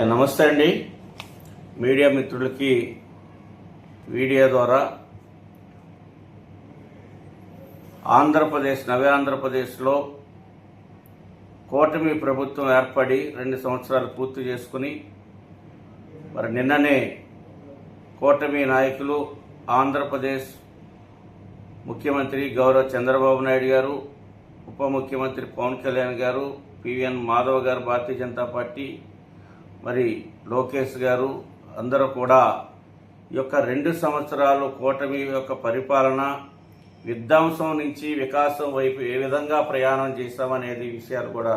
నమస్తే అండి. మీడియా మిత్రులకి వీడియో ద్వారా నవ్య ఆంధ్రప్రదేశ్లో కూటమి ప్రభుత్వం ఏర్పడి 2 సంవత్సరాలు పూర్తి చేసుకుని మరి నిన్ననే కూటమి నాయకులు ఆంధ్రప్రదేశ్ ముఖ్యమంత్రి గౌరవ చంద్రబాబు నాయుడు గారు, ఉప ముఖ్యమంత్రి పవన్ కళ్యాణ్ గారు, పివిఎన్ మాధవ్ గారు భారతీయ జనతా పార్టీ, మరి లోకేష్ గారు అందరూ కూడా ఈ యొక్క 2 సంవత్సరాలు కూటమి యొక్క పరిపాలన విధ్వంసం నుంచి వికాసం వైపు ఏ విధంగా ప్రయాణం చేశామనేది విషయాలు కూడా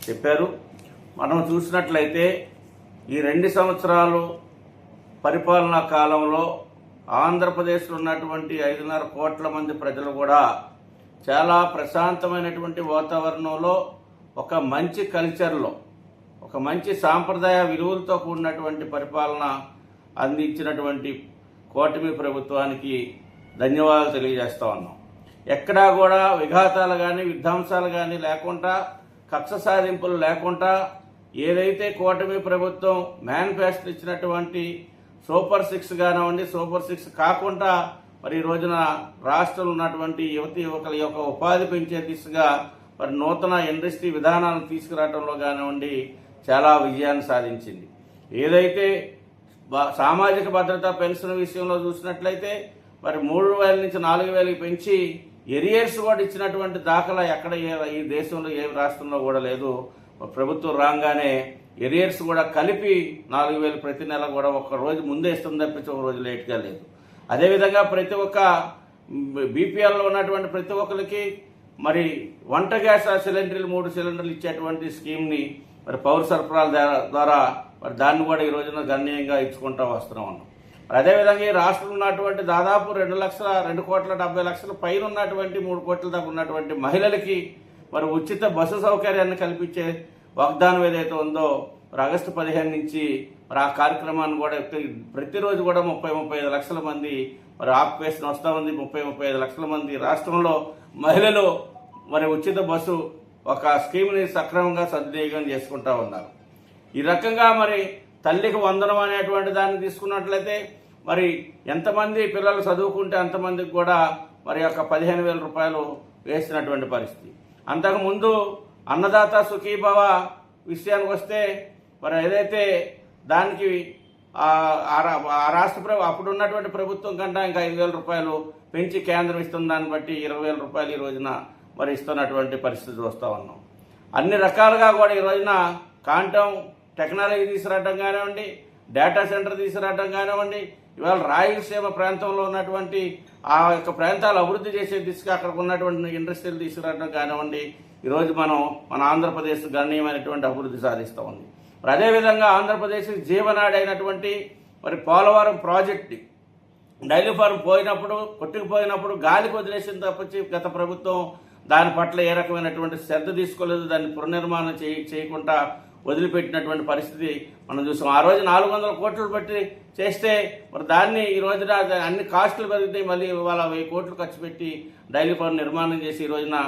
చెప్పారు. మనం చూసినట్లయితే ఈ 2 సంవత్సరాలు పరిపాలనా కాలంలో ఆంధ్రప్రదేశ్లో ఉన్నటువంటి 5.5 కోట్ల మంది ప్రజలు కూడా చాలా ప్రశాంతమైనటువంటి వాతావరణంలో ఒక మంచి కల్చర్లో ఒక మంచి సాంప్రదాయ విలువలతో కూడినటువంటి పరిపాలన అందించినటువంటి కూటమి ప్రభుత్వానికి ధన్యవాదాలు తెలియజేస్తా ఉన్నాం. ఎక్కడా కూడా విఘాతాలు కానీ విధ్వంసాలు కానీ లేకుండా, కక్ష సాధింపులు లేకుండా ఏదైతే కూటమి ప్రభుత్వం మేనిఫెస్టో ఇచ్చినటువంటి సూపర్ 6 కానివ్వండి, సూపర్ 6 కాకుండా మరి ఈ రోజున రాష్ట్రంలో ఉన్నటువంటి యువతి యువకుల యొక్క ఉపాధి పెంచే దిశగా మరి నూతన ఇండస్ట్రీ విధానాలను తీసుకురావడంలో కానివ్వండి చాలా విజయాన్ని సాధించింది. ఏదైతే సామాజిక భద్రత పెన్షన్ విషయంలో చూసినట్లయితే మరి 3,000 నుంచి 4,000 పెంచి ఎరియర్స్ కూడా ఇచ్చినటువంటి దాఖలా ఎక్కడ ఈ దేశంలో ఏ రాష్ట్రంలో కూడా లేదు. ప్రభుత్వం రాగానే ఎరియర్స్ కూడా కలిపి 4,000 ప్రతి నెల కూడా ఒక రోజు ముందే ఇస్తుంది తప్పించి ఒక రోజు లేట్గా లేదు. అదేవిధంగా ప్రతి ఒక్క బీపీఎల్లో ఉన్నటువంటి ప్రతి ఒక్కరికి మరి వంట గ్యాస్ సిలిండర్లు 3 సిలిండర్లు ఇచ్చేటువంటి స్కీమ్ని మరి పౌర సరఫరాల ద్వారా మరి దాన్ని కూడా ఈ రోజున గణనీయంగా ఇచ్చుకుంటూ వస్తున్నాం అన్నాం. అదేవిధంగా ఈ రాష్ట్రంలో ఉన్నటువంటి దాదాపు 2,70,00,000 పైన ఉన్నటువంటి 3 కోట్ల దాకా ఉన్నటువంటి మహిళలకి మరి ఉచిత బస్సు సౌకర్యాన్ని కల్పించే వాగ్దానం ఏదైతే ఉందో మరి ఆగస్టు 15 నుంచి మరి ఆ కార్యక్రమాన్ని కూడా ప్రతిరోజు కూడా 30-35 లక్షల మంది మరి ఆక్యుపేషన్ వస్తూ ఉంది. 30-35 లక్షల మంది రాష్ట్రంలో మహిళలు మరి ఉచిత బస్సు ఒక స్కీమ్ని సక్రమంగా సద్వినియోగం చేసుకుంటా ఉన్నారు. ఈ రకంగా మరి తల్లికి వందనం అనేటువంటి దాన్ని తీసుకున్నట్లయితే మరి ఎంతమంది పిల్లలు చదువుకుంటే అంతమందికి కూడా మరి యొక్క 15,000 రూపాయలు వేసినటువంటి పరిస్థితి. అంతకుముందు అన్నదాత సుఖీభవ విషయానికి వస్తే మరి ఏదైతే దానికి అప్పుడు ఉన్నటువంటి ప్రభుత్వం కంటే ఇంకా 5,000 రూపాయలు పెంచి కేంద్రం ఇస్తున్న దాన్ని బట్టి 20,000 రూపాయలు ఈ రోజున మరి ఇస్తున్నటువంటి పరిస్థితి చూస్తూ ఉన్నాం. అన్ని రకాలుగా కూడా ఈ రోజున క్వాంటమ్ టెక్నాలజీ తీసుకురావడం కానివ్వండి, డేటా సెంటర్ తీసుకురావడం కానివ్వండి, ఇవాళ రాయలసీమ ప్రాంతంలో ఉన్నటువంటి ఆ యొక్క ప్రాంతాలు అభివృద్ధి చేసే దిశగా అక్కడ ఉన్నటువంటి ఇండస్ట్రీలు తీసుకురావడం కానివ్వండి, ఈరోజు మన ఆంధ్రప్రదేశ్ గణనీయమైనటువంటి అభివృద్ధి సాధిస్తూ ఉంది. మరి అదేవిధంగా ఆంధ్రప్రదేశ్ జీవనాడి అయినటువంటి మరి పోలవరం ప్రాజెక్టు డైలీ ఫార్మ్ కొట్టుకుపోయినప్పుడు గాలికి వదిలేసిన తప్పించి గత ప్రభుత్వం దాని పట్ల ఏ రకమైనటువంటి శ్రద్ధ తీసుకోలేదు. దాన్ని పునర్నిర్మాణం చేయకుండా వదిలిపెట్టినటువంటి పరిస్థితి మనం చూసాం. ఆ రోజు 400 కోట్లు పెట్టి చేస్తే మరి దాన్ని ఈ రోజున అన్ని కాస్టులు పెరుగుతాయి, మళ్ళీ ఇవాళ 1000 కోట్లు ఖర్చు పెట్టి డైలీ ఫార్మ్ నిర్మాణం చేసి ఈ రోజున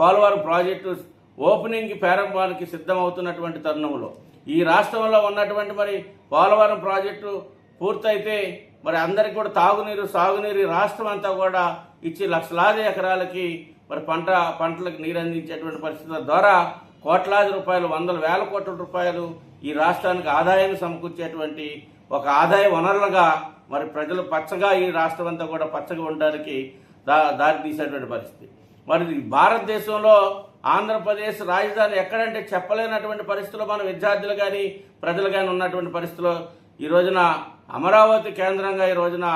పోలవరం ప్రాజెక్టు ఓపెనింగ్కి ప్రారంభానికి సిద్ధమవుతున్నటువంటి తరుణంలో ఈ రాష్ట్రంలో ఉన్నటువంటి మరి పోలవరం ప్రాజెక్టు పూర్తయితే మరి అందరికీ కూడా తాగునీరు సాగునీరు రాష్ట్రం అంతా కూడా ఇచ్చి లక్షలాది ఎకరాలకి మరి పంటలకు నీరు అందించేటువంటి పరిస్థితుల ద్వారా కోట్లాది రూపాయలు, 100,000 కోట్ల రూపాయలు ఈ రాష్ట్రానికి ఆదాయాన్ని సమకూర్చేటువంటి ఒక ఆదాయ వనరులుగా మరి ప్రజలు పచ్చగా ఈ రాష్ట్రం అంతా కూడా పచ్చగా ఉండడానికి దారి తీసేటువంటి పరిస్థితి. మరి భారతదేశంలో ఆంధ్రప్రదేశ్ రాజధాని ఎక్కడంటే చెప్పలేనటువంటి పరిస్థితుల్లో మన విద్యార్థులు కానీ ప్రజలు కానీ ఉన్నటువంటి పరిస్థితుల్లో ఈ రోజున అమరావతి కేంద్రంగా ఈ రోజున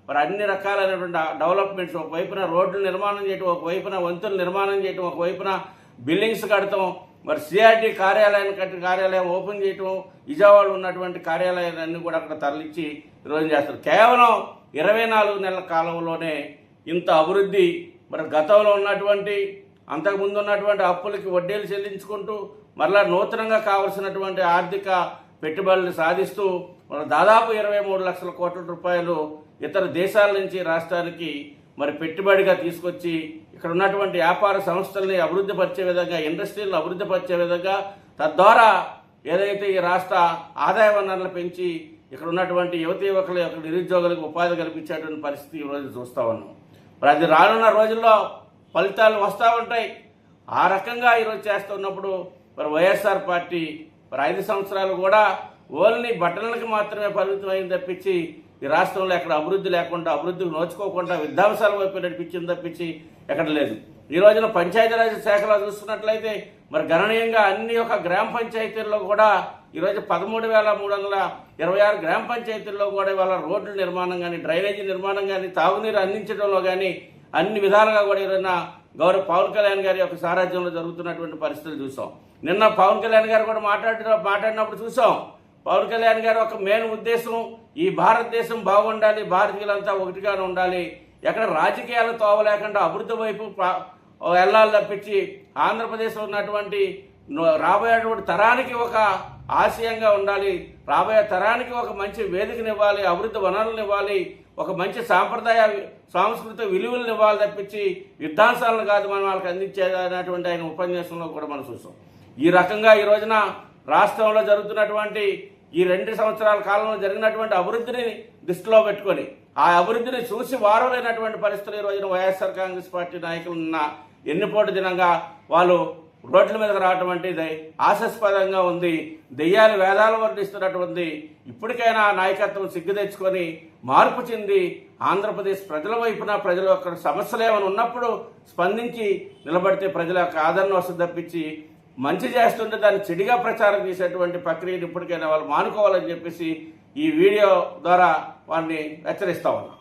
మరి అన్ని రకాలైనటువంటి డెవలప్మెంట్స్, ఒకవైపున రోడ్లు నిర్మాణం చేయటం, ఒకవైపున వంతులు నిర్మాణం చేయటం, ఒకవైపున బిల్డింగ్స్ కడతాం, మరి సిఆర్టీ కార్యాలయం ఓపెన్ చేయటం, విజయవాడలో ఉన్నటువంటి కార్యాలయాలన్నీ కూడా అక్కడ తరలించి ఈరోజు చేస్తారు. కేవలం 24 నెలల కాలంలోనే ఇంత అభివృద్ధి మరి గతంలో ఉన్నటువంటి అంతకుముందు ఉన్నటువంటి అప్పులకి వడ్డీలు చెల్లించుకుంటూ మరలా నూతనంగా కావలసినటువంటి ఆర్థిక పెట్టుబడులు సాధిస్తూ మన దాదాపు 23 లక్షల కోట్ల రూపాయలు ఇతర దేశాల నుంచి రాష్ట్రానికి మరి పెట్టుబడిగా తీసుకొచ్చి ఇక్కడ ఉన్నటువంటి వ్యాపార సంస్థల్ని అభివృద్ధి పరిచే విధంగా, ఇండస్ట్రీలను అభివృద్ధి పరిచే విధంగా, తద్వారా ఏదైతే ఈ రాష్ట్ర ఆదాయ వనరులు పెంచి ఇక్కడ ఉన్నటువంటి యువతి యువకుల యొక్క నిరుద్యోగులకు ఉపాధి కల్పించేటువంటి పరిస్థితి ఈరోజు చూస్తూ ఉన్నాం. మరి అది రానున్న రోజుల్లో ఫలితాలు వస్తూ ఉంటాయి. ఆ రకంగా ఈరోజు చేస్తున్నప్పుడు మరి వైఎస్ఆర్ పార్టీ మరి 5 సంవత్సరాలు కూడా ఓన్లీ బట్టలకు మాత్రమే పరిమితమైంది తప్పించి ఈ రాష్ట్రంలో ఎక్కడ అభివృద్ధి లేకుండా, అభివృద్ధికి నోచుకోకుండా విధ్వంసాల వైపు నడిపించింది తప్పించి ఎక్కడ లేదు. ఈ రోజున పంచాయతీరాజ్ శాఖలో చూస్తున్నట్లయితే మరి గణనీయంగా అన్ని ఒక గ్రామ పంచాయతీల్లో కూడా ఈరోజు 13,326 గ్రామ పంచాయతీల్లో కూడా ఇవాళ రోడ్ల నిర్మాణం కానీ, డ్రైనేజీ నిర్మాణం కానీ, తాగునీరు అందించడంలో కానీ అన్ని విధాలుగా కూడా ఈరోజు గౌరవ పవన్ కళ్యాణ్ గారి యొక్క సారథ్యంలో జరుగుతున్నటువంటి పరిస్థితులు చూసాం. నిన్న పవన్ కళ్యాణ్ గారు కూడా మాట్లాడినప్పుడు చూసాం. పవన్ కళ్యాణ్ గారు ఒక మెయిన్ ఉద్దేశం ఈ భారతదేశం బాగుండాలి, భారతీయులంతా ఒకటిగానే ఉండాలి, ఎక్కడ రాజకీయాలు తోవలేకుండా అభివృద్ధి వైపు వెళ్ళాలి తప్పించి ఆంధ్రప్రదేశ్లో ఉన్నటువంటి రాబోయేటువంటి తరానికి ఒక ఆశయంగా ఉండాలి, రాబోయే తరానికి ఒక మంచి వేదికనివ్వాలి, అభివృద్ధి వనరులను ఇవ్వాలి, ఒక మంచి సాంప్రదాయ సాంస్కృతిక విలువలను ఇవ్వాలి తప్పించి విధ్వంసాలను కాదు మనం వాళ్ళకి అందించేదనేటువంటి ఆయన ఉపన్యాసంలో కూడా మనం చూసాం. ఈ రకంగా ఈ రోజున రాష్ట్రంలో జరుగుతున్నటువంటి ఈ 2 సంవత్సరాల కాలంలో జరిగినటువంటి అభివృద్ధిని దృష్టిలో పెట్టుకొని ఆ అభివృద్ధిని చూసి వారలేనటువంటి పరిస్థితులు ఈ రోజున వైఎస్ఆర్ కాంగ్రెస్ పార్టీ నాయకులు ఉన్న ఎన్నిపోటు దినంగా వాళ్ళు రోడ్ల మీదకి రావటం అంటే ఇది ఆశాస్పదంగా ఉంది. దెయ్యాలు వేదాలు వర్ణిస్తున్నటువంటి ఇప్పటికైనా నాయకత్వం సిగ్గు తెచ్చుకొని మార్పు చెంది ఆంధ్రప్రదేశ్ ప్రజల వైపున ప్రజల యొక్క సమస్యలు ఏమైనా ఉన్నప్పుడు స్పందించి నిలబడితే ప్రజల యొక్క ఆదరణ వస్తుంది తప్పించి మంచి చేస్తుంటే దాన్ని చెడుగా ప్రచారం చేసేటువంటి ప్రక్రియను ఇప్పటికైనా వాళ్ళు మానుకోవాలని చెప్పేసి ఈ వీడియో ద్వారా వారిని హెచ్చరిస్తా ఉన్నాం.